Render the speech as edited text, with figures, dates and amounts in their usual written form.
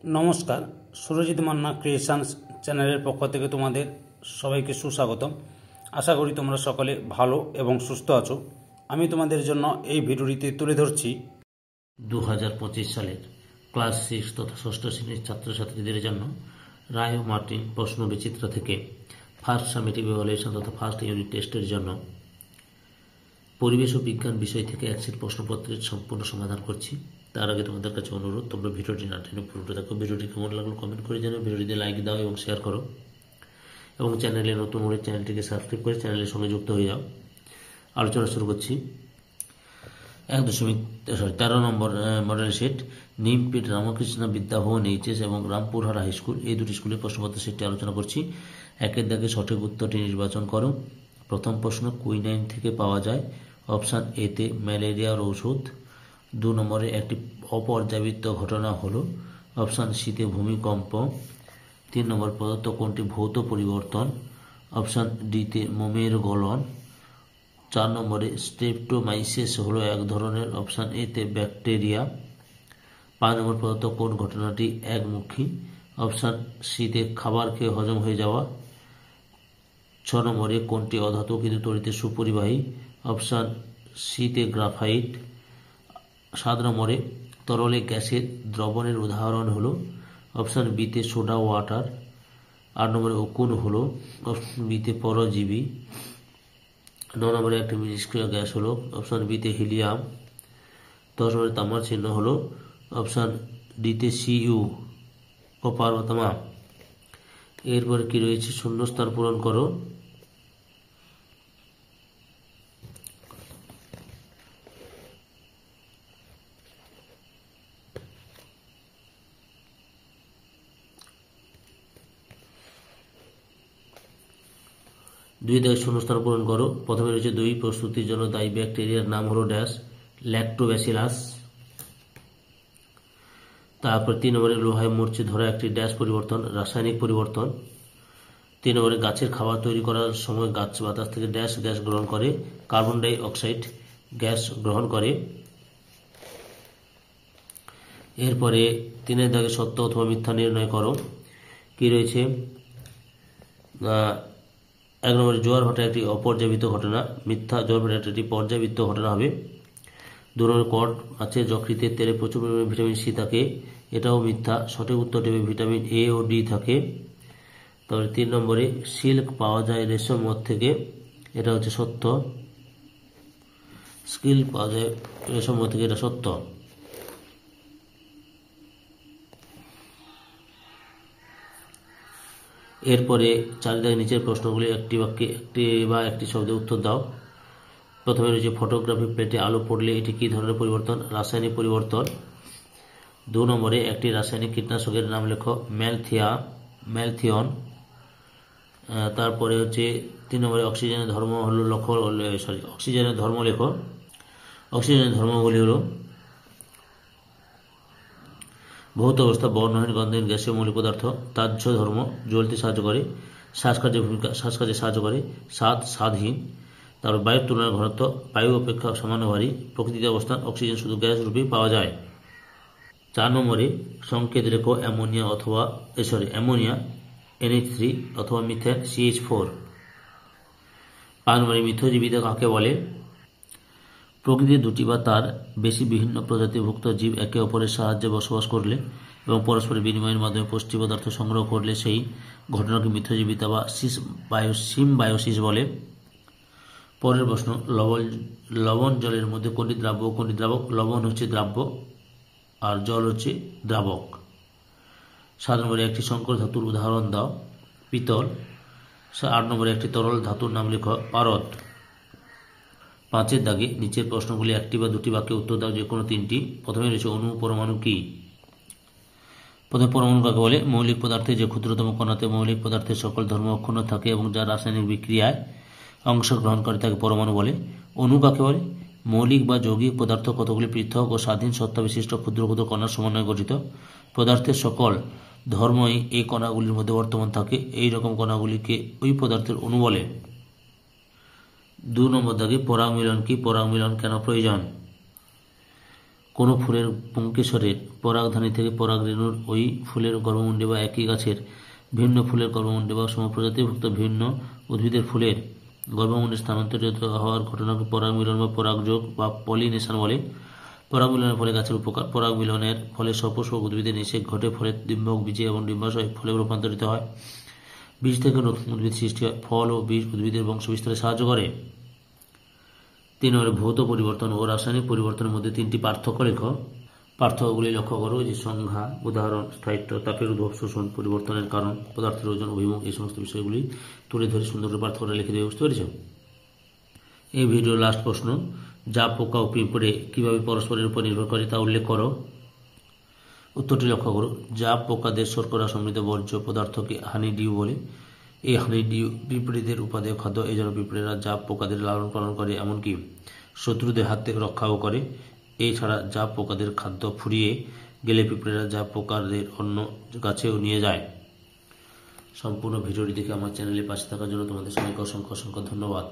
নমস্কার, সুরজিৎ মান্না ক্রিয়েশনস চ্যানেলের পক্ষ থেকে তোমাদের সবাইকে সুস্বাগতম। আশা করি তোমরা সকলে ভালো এবং সুস্থ আছো। আমি তোমাদের জন্য এই ভিডিওটিতে তুলে ধরছি 2025 সালের ক্লাস 6 তথা ষষ্ঠ শ্রেণীর ছাত্রছাত্রীদের জন্য রায় ও মার্টিন প্রশ্ন বিচিত্র থেকে ফার্স্ট সামেটিভ ইভ্যালুয়েশন তথা ফার্স্ট ইউনিট টেস্টের জন্য পরিবেশ ও বিজ্ঞান বিষয় থেকে এক সেট প্রশ্নপত্রের সম্পূর্ণ সমাধান করছি। তার আগে তোমাদের কাছে অনুরোধ, তোমরা ভিডিওটি না টেনে পুরোটা দেখো। ভিডিওটি কেমন লাগলো কমেন্ট করে জানাও, ভিডিওটিতে লাইক দাও এবং শেয়ার করো, এবং চ্যানেলে নতুন হলে চ্যানেলটিকে সাবস্ক্রাইব করে চ্যানেলের সঙ্গে যুক্ত হয়ে যাও। আলোচনা শুরু করছি। 13 নম্বর model set Nimpeth Ramakrishna Vidyabhavan HS এবং রামপুরহাট হাই স্কুল, এই দুটি স্কুলের প্রশ্নপত্র সেটটি আলোচনা করছি। একের দাগে সঠিক উত্তরটি নির্বাচন করো। প্রথম প্রশ্ন, কুইনাইন থেকে পাওয়া যায়। অপশান এতে ম্যালেরিয়ার ঔষধ। 2 নম্বরে একটি অপর্যাবৃত্ত ঘটনা হলো। অপশান সিতে ভূমিকম্প। 3 নম্বর পদার্থ কোনটি ভৌত পরিবর্তন। অপশান ডিতে মোমের গলন। 4 নম্বরে স্ট্রেপ্টোমাইসিস হলো এক ধরনের। অপশান এতে ব্যাকটেরিয়া। 5 নম্বর পদার্থ কোন ঘটনাটি একমুখী। অপশান সিতে খাবার খেয়ে হজম হয়ে যাওয়া। 6 নম্বরে কোনটি অধাতু কিন্তু তড়িতে সুপরিবাহী। অপশান সিতে গ্রাফাইট। 7 নম্বরে তরলে গ্যাসের দ্রবণের উদাহরণ হলো। অপশান বিতে সোডা ওয়াটার। 8 নম্বরে উকুন হলো। অপশান বিতে পরজীবী। 9 নম্বরে একটি নিষ্ক্রিয় গ্যাস হলো। অপশান বিতে হিলিয়াম। 10 নম্বরে তামার চিহ্ন হলো। অপশান ডিতে সিইউ কপার বা তামা। এরপরে কি রয়েছে, শূন্যস্থান পূরণ করো। দুই দাগে শূন্যস্থান পূরণ করো। প্রথমে রয়েছে দই প্রস্তুতির জন্য দায়ী ব্যাকটেরিয়ার নাম হলো ড্যাশ, ল্যাক্টোব্যাসিলাস। তারপর 3 নম্বরে লোহায় মরচে ধরা একটি ড্যাশ পরিবর্তন, রাসায়নিক পরিবর্তন। 3 নম্বরে গাছের খাবার তৈরি করার সময় গাছ বাতাস থেকে ড্যাশ গ্যাস গ্রহণ করে, কার্বন ডাই অক্সাইড গ্যাস গ্রহণ করে। এরপরে 3 দাগে সত্য অথবা মিথ্যা নির্ণয় করো। কি রয়েছে, 1 নম্বরে জোয়ার ভাটা একটি অপর্যাবৃত্ত ঘটনা, মিথ্যা। জোয়ার ভাটা একটি পর্যাবৃত্ত ঘটনা হবে। 2 নম্বরে কড মাছের যকৃতের তেলে প্রচুর পরিমাণে ভিটামিন সি থাকে, এটাও মিথ্যা। সঠিক উত্তরটি হবে ভিটামিন এ ও ডি থাকে। তারপরে 3 নম্বরে সিল্ক পাওয়া যায় রেশম মধ থেকে, এটা হচ্ছে সত্য। সিল্ক পাওয়া যায় রেশম মধ থেকে, এটা সত্য। এরপরে 4 দাগের নিচের প্রশ্নগুলি একটি বাক্যে একটি বা একটি শব্দে উত্তর দাও। প্রথমে রয়েছে ফটোগ্রাফি প্লেটে আলো পড়লে এটি কী ধরনের পরিবর্তন, রাসায়নিক পরিবর্তন। 2 নম্বরে একটি রাসায়নিক কীটনাশকের নাম লেখো, ম্যালথিয়ন। তারপরে হচ্ছে 3 নম্বরে অক্সিজেনের ধর্ম হলো অক্সিজেনের ধর্ম লেখো। অক্সিজেনের ধর্মগুলি হলো ভৌত অবস্থা, বর্ণহীন গন্ধহীন গ্যাসীয় মৌলিক পদার্থ। তাহ্য ধর্ম, জ্বলতে সাহায্য করে। শ্বাসকার্যের ভূমিকা, শ্বাসকার্যে সাহায্য করে। স্বাদহীন। তারপর বায়ুর তুলনায় ঘনত্ব, বায়ু অপেক্ষা সামান্য ভারী। প্রকৃতিতে অবস্থান, অক্সিজেন শুধু গ্যাস রূপেই পাওয়া যায়। 4 নম্বরে সংকেত লেখো, অ্যামোনিয়া NH3 অথবা মিথেন CH4। 5 নম্বরে মিথজীবিতা কাকে বলে। প্রকৃতির 2টি বা তার বেশি বিভিন্ন প্রজাতিভুক্ত জীব একে অপরের সাহায্যে বসবাস করলে এবং পরস্পরের বিনিময়ের মাধ্যমে পুষ্টি পদার্থ সংগ্রহ করলে সেই ঘটনাকে মিথজীবিতা বা সিম্বায়োসিস বলে। পরের প্রশ্ন, লবণ জলের মধ্যে কোনটি দ্রাব্য ও কোনটি দ্রাবক। লবণ হচ্ছে দ্রাব্য আর জল হচ্ছে দ্রাবক। 7 নম্বরে একটি সংকর ধাতুর উদাহরণ দাও, পিতল। 8 নম্বরে একটি তরল ধাতুর নাম লেখো, পারদ। 5 দাগে নিচের প্রশ্নগুলি একটি বা দুটি বাক্যে উত্তর দাও, যে কোনো 3টি। প্রথমে রয়েছে অণু পরমাণু কি। প্রথমে পরমাণু কাকে বলে, মৌলিক পদার্থে যে ক্ষুদ্রতম কণাতে মৌলিক পদার্থের সকল ধর্ম অক্ষুণ্ণ থাকে এবং যা রাসায়নিক বিক্রিয়ায় অংশগ্রহণ করে তাকে পরমাণু বলে। অণু কাকে বলে, মৌলিক বা যৌগিক পদার্থ কতগুলি পৃথক ও স্বাধীন সত্তা বিশিষ্ট ক্ষুদ্র ক্ষুদ্র কণার সমন্বয়ে গঠিত। পদার্থের সকল ধর্মই এই কণাগুলির মধ্যে বর্তমান থাকে, এই রকম কণাগুলিকে ওই পদার্থের অণু বলে। 2 নম্বর দাগে পরাগ মিলন কি, পরাগ মিলন কেন প্রয়োজন। কোনো ফুলের পুংকেশরের পরাগধানী থেকে পরাগরেণুর ওই ফুলের গর্ভমুণ্ডে বা একই গাছের ভিন্ন ফুলের গর্ভমুণ্ডে বা সমপ্রজাতিভুক্ত ভিন্ন উদ্ভিদের ফুলের গর্ভমুণ্ডে স্থানান্তরিত হওয়ার ঘটনাকে পরাগমিলন বা পরাগযোগ বা পলিনেশন বলে। পরাগমিলনের ফলে গাছের উপকার: পরাগমিলনের ফলে সপুষ্পক উদ্ভিদের নিষেক ঘটে, ফলে ডিম্বক বীজে এবং ডিম্বাশয় ফলে রূপান্তরিত হয়। বীজ থেকে নতুন উদ্ভিদ সৃষ্টি হয়। ফল ও বীজ উদ্ভিদের বংশবিস্তারে সাহায্য করে। 3 নম্বরে ভৌত পরিবর্তন ও রাসায়নিক পরিবর্তনের মধ্যে 3টি পার্থক্য লেখো। পার্থক্যগুলি লক্ষ্য করো। যে সংজ্ঞা, উদাহরণ, স্থায়িত্ব, তাপের উদ্ভব, শোষণ, পরিবর্তনের কারণ, পদার্থের ওজন, অভিমুখ, এই সমস্ত বিষয়গুলি তুলে ধরে সুন্দর করে পার্থক্যটা লিখে দেবে। বুঝতে পেরেছ? এই ভিডিওর লাস্ট প্রশ্ন, জাপ পোকা ও পিঁপড়ে কীভাবে পরস্পরের উপর নির্ভর করে তা উল্লেখ করো। উত্তরটি লক্ষ্য করো। জাপ পোকাদের শর্করা সমৃদ্ধ বর্জ্য পদার্থকে হানি ডিউ বলে। এই হানি ডিউ পিঁপড়েদের উপাদেয় খাদ্য, এই জন্য পিঁপড়েরা জাপ পোকাদের লালন পালন করে, এমনকি শত্রুদের হাত থেকে রক্ষাও করে। এছাড়া জাপ পোকাদের খাদ্য ফুরিয়ে গেলে পিঁপড়েরা জাপ পোকাদের অন্য গাছেও নিয়ে যায়। সম্পূর্ণ ভিডিওটি দেখে আমার চ্যানেলে পাশে থাকার জন্য তোমাদের সবাইকে অসংখ্য অসংখ্য ধন্যবাদ।